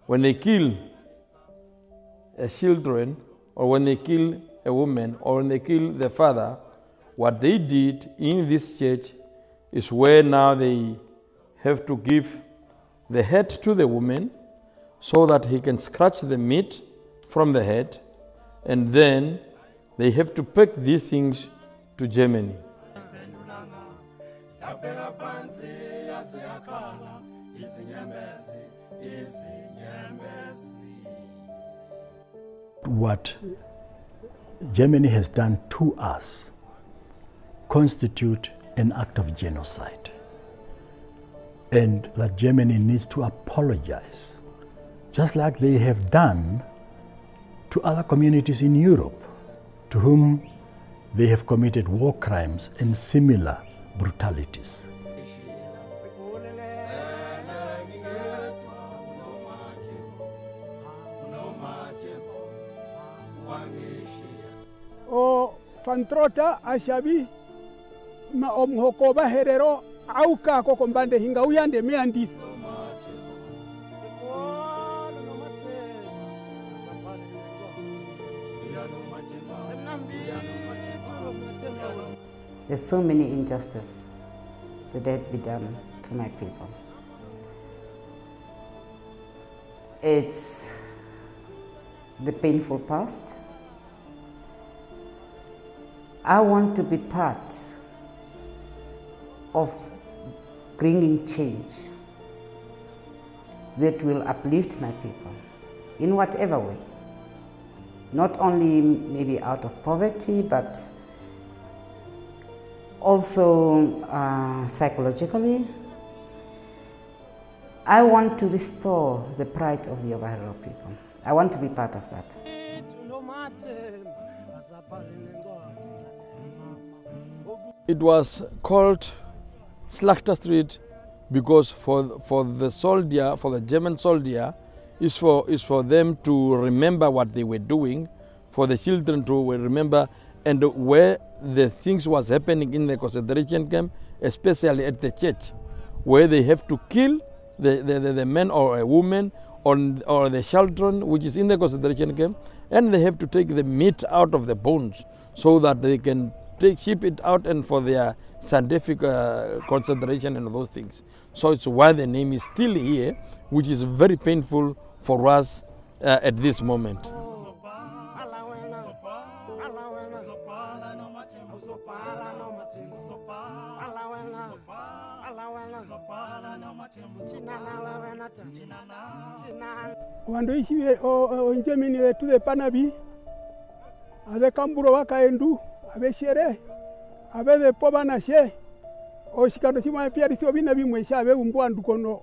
When they kill children, or when they kill a woman, or when they kill the father, what they did in this church is where now they have to give the head to the woman so that he can scratch the meat from the head, and then they have to pack these things to Germany. What Germany has done to us constitute an act of genocide, and that Germany needs to apologize, just like they have done to other communities in Europe, to whom they have committed war crimes and similar brutalities. Von Trotha ashabi ma omhokoba Herero auka kokombande hinga uyande meandi. There's so many injustices that had been done to my people. It's the painful past. I want to be part of bringing change that will uplift my people in whatever way. Not only maybe out of poverty, but also psychologically. I want to restore the pride of the Herero people. I want to be part of that. It was called Slachter Street because for the soldier, for the German soldier, is for them to remember what they were doing, for the children to remember, and where the things was happening in the concentration camp, especially at the church, where they have to kill the man or a woman or the children which is in the concentration camp, and they have to take the meat out of the bones so that they can ship it out and for their scientific consideration and those things. So it's why the name is still here, which is very painful for us at this moment. Wandoishi onjemini wetu de panabi ade kamburo wakaendu abe shere abe de poba na she o shikando shima piari sio bina bimwesha abe umbwa ndukono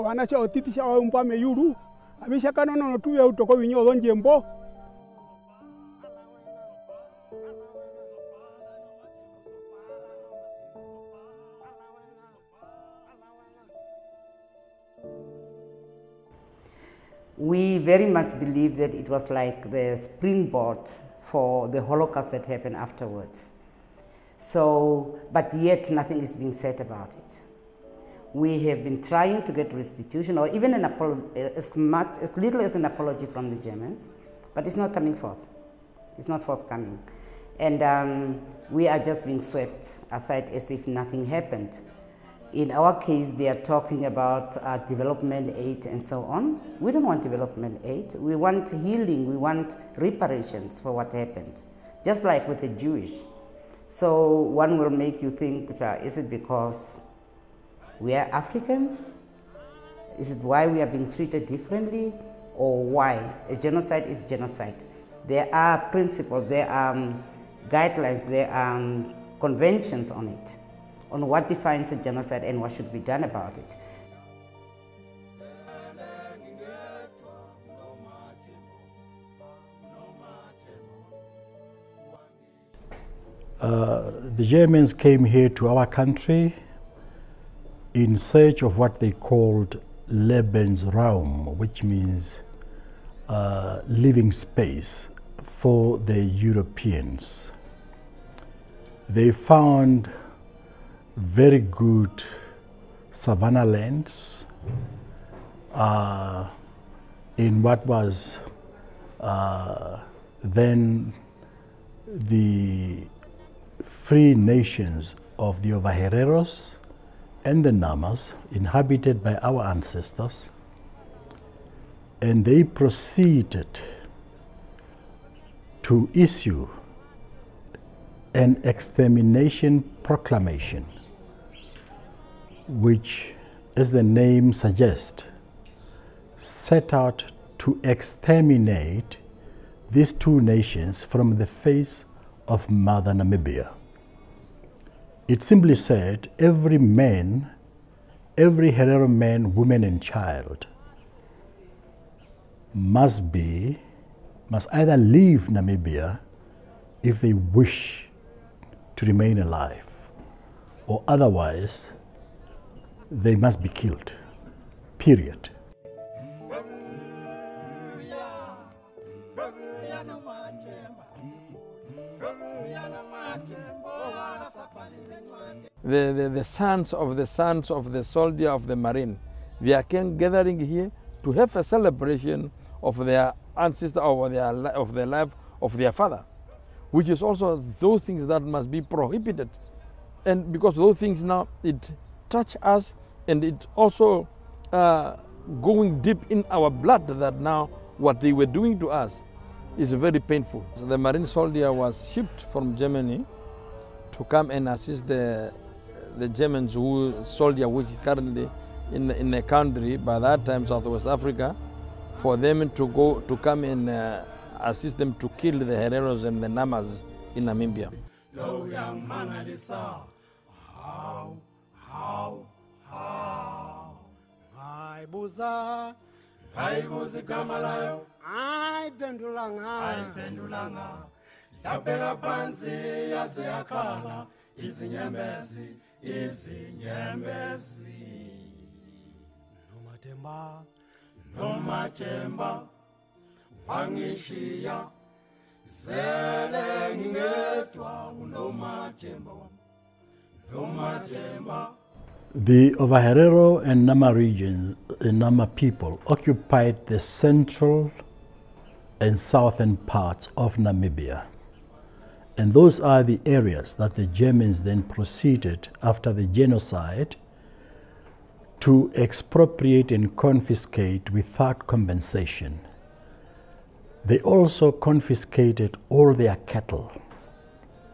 anacha otitisha wa umbwa meyuru abe shakano no tuwe utoko binyo donjembo. We very much believe that it was like the springboard for the Holocaust that happened afterwards. So, but yet nothing is being said about it. We have been trying to get restitution or even an as little as an apology from the Germans, but it's not coming forth. It's not forthcoming. And we are just being swept aside as if nothing happened. In our case, they are talking about development aid and so on. We don't want development aid. We want healing. We want reparations for what happened, just like with the Jewish. So one will make you think, is it because we are Africans? Is it why we are being treated differently? Or why? A genocide is genocide. There are principles, there are guidelines, there are conventions on it, on what defines a genocide and what should be done about it. The Germans came here to our country in search of what they called Lebensraum, which means living space for the Europeans. They found very good savanna lands in what was then the free nations of the Hereros and the Namas, inhabited by our ancestors, and they proceeded to issue an extermination proclamation, which, as the name suggests, set out to exterminate these two nations from the face of Mother Namibia. It simply said every man, every Herero man, woman and child must either leave Namibia if they wish to remain alive, or otherwise they must be killed, period. The sons of the soldier of the marine, they are gathering here to have a celebration of their ancestor, of the life of their father, which is also those things that must be prohibited. And because those things now, it touch us, and it also going deep in our blood, that now what they were doing to us is very painful. So the marine soldier was shipped from Germany to come and assist the Germans soldier which is currently in the country, by that time Southwest Africa, for them to come and assist them to kill the Hereros and the Namas in Namibia. Nomatemba wangishiya zele ngedwa nomatemba. The Herero and Nama regions, the Nama people, occupied the central and southern parts of Namibia. And those are the areas that the Germans then proceeded after the genocide to expropriate and confiscate without compensation. They also confiscated all their cattle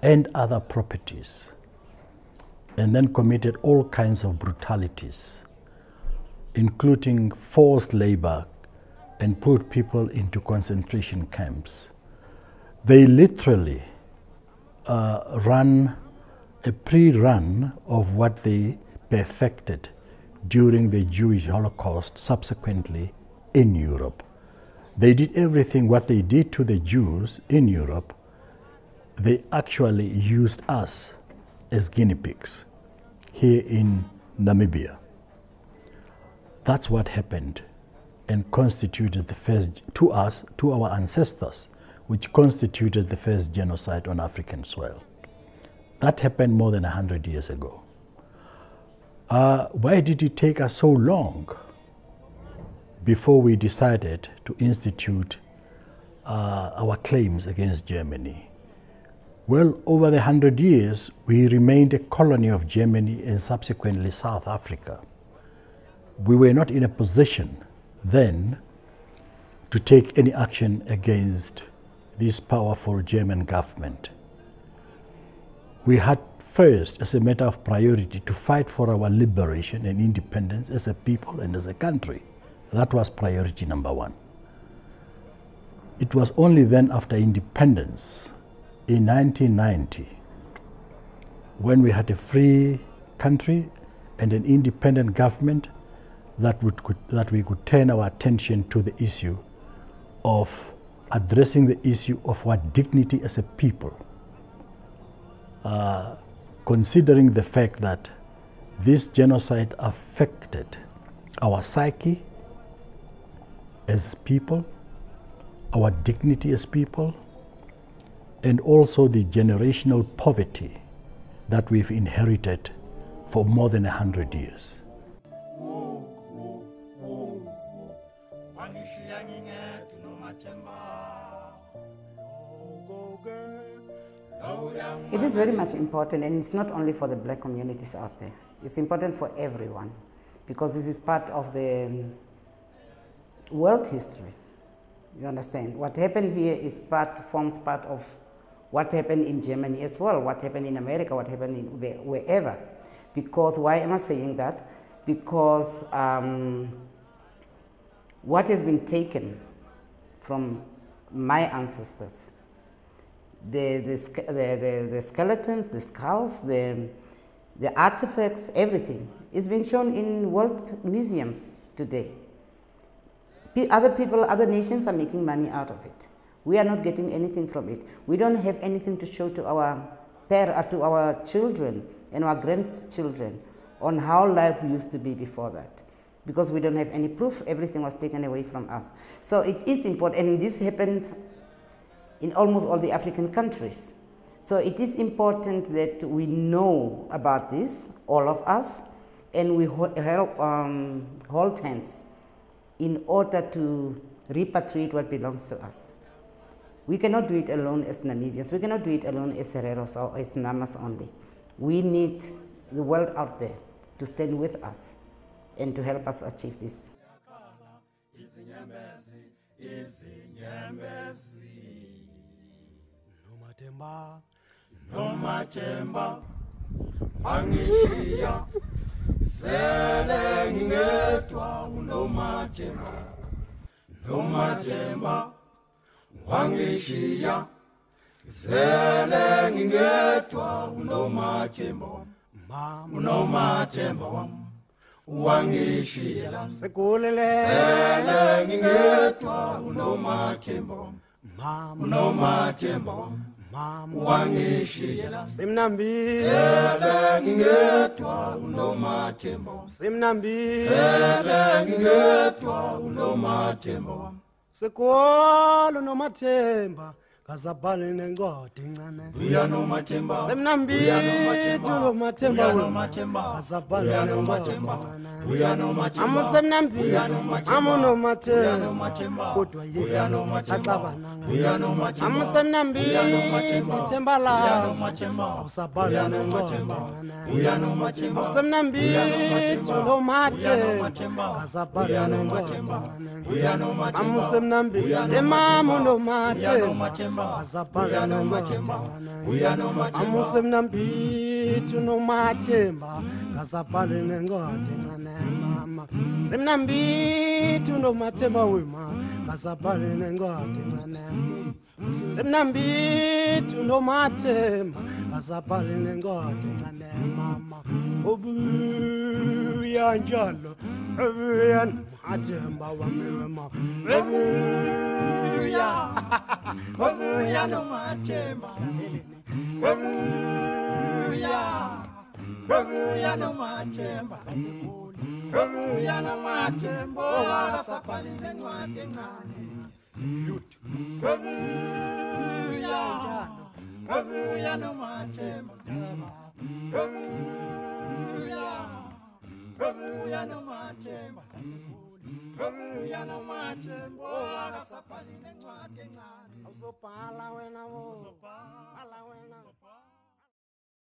and other properties, and then committed all kinds of brutalities, including forced labor, and put people into concentration camps. They literally ran a pre-run of what they perfected during the Jewish Holocaust subsequently in Europe. They did everything what they did to the Jews in Europe. They actually used us as guinea pigs here in Namibia. That's what happened and constituted the first, to us, to our ancestors, which constituted the first genocide on African soil. That happened more than 100 years ago. Why did it take us so long before we decided to institute our claims against Germany? Well, over the 100 years, we remained a colony of Germany and subsequently South Africa. We were not in a position then to take any action against this powerful German government. We had first, as a matter of priority, to fight for our liberation and independence as a people and as a country. That was priority number one. It was only then after independence in 1990, when we had a free country and an independent government, that we could turn our attention to the issue of addressing the issue of our dignity as a people, considering the fact that this genocide affected our psyche as people, our dignity as people, and also the generational poverty that we've inherited for more than 100 years. It is very much important, and it's not only for the black communities out there. It's important for everyone, because this is part of the world history. You understand? What happened here forms part of what happened in Germany as well, what happened in America, what happened in wherever. Because, why am I saying that? Because what has been taken from my ancestors, the skeletons, the skulls, the artifacts, everything is being shown in world museums today. Other people, other nations are making money out of it. We are not getting anything from it. We don't have anything to show to our children and our grandchildren on how life used to be before that, because we don't have any proof. Everything was taken away from us. So it is important, and this happened in almost all the African countries. So it is important that we know about this, all of us, and we hold hands in order to repatriate what belongs to us. We cannot do it alone as Namibians. We cannot do it alone as Hereros or as Namas only. We need the world out there to stand with us and to help us achieve this. Nomathemba mangishiya sele ngedwa unomathemba nomathemba wangishiya sele ngedwa unomathemba unomathemba wangishiya sele ngedwa unomathemba unomathemba wangishiya Simnambi sele ngedwa unomathemba Simnambi sele ngedwa unomathemba Sekolo nomathemba kazabhale nencwadi encane uya nomathemba Simnambi uya nomathemba nomathemba uya nomathemba kazabhale uya nencwadi nomathemba encane uya nomathemba Amusemnambi uya nomathemba amunomathemba kodwa uya nomathemba saxabananga uya nomathemba Amusemnambi uya nomathemba themba la uya nomathemba usabhale uya nencwadi nomathemba encane uya nomathemba Amusemnambi uya nomathemba kazabhale uya nencwadi nomathemba encane uya nomathemba Amusemnambi uya emamu nomathemba uya nomathemba nomathemba kazabhale uya nencwadi nomathemba encane uya nomathemba Amusemnambithi unomathemba kazabhale nencwadi encane mama Semnambithi unomathemba wema kazabhale nencwadi encane Semnambithi unomathemba kazabhale nencwadi encane mama ubuya njalo ubuya nomathemba wami wema ubuya ubuya nomathemba ubuya nomathemba ubuya nomathemba wakasabhale nencwadi encane ubuya nomathemba ubuya nomathemba ubuya nomathemba wakasabhale nencwadi encane uzobhala wena wo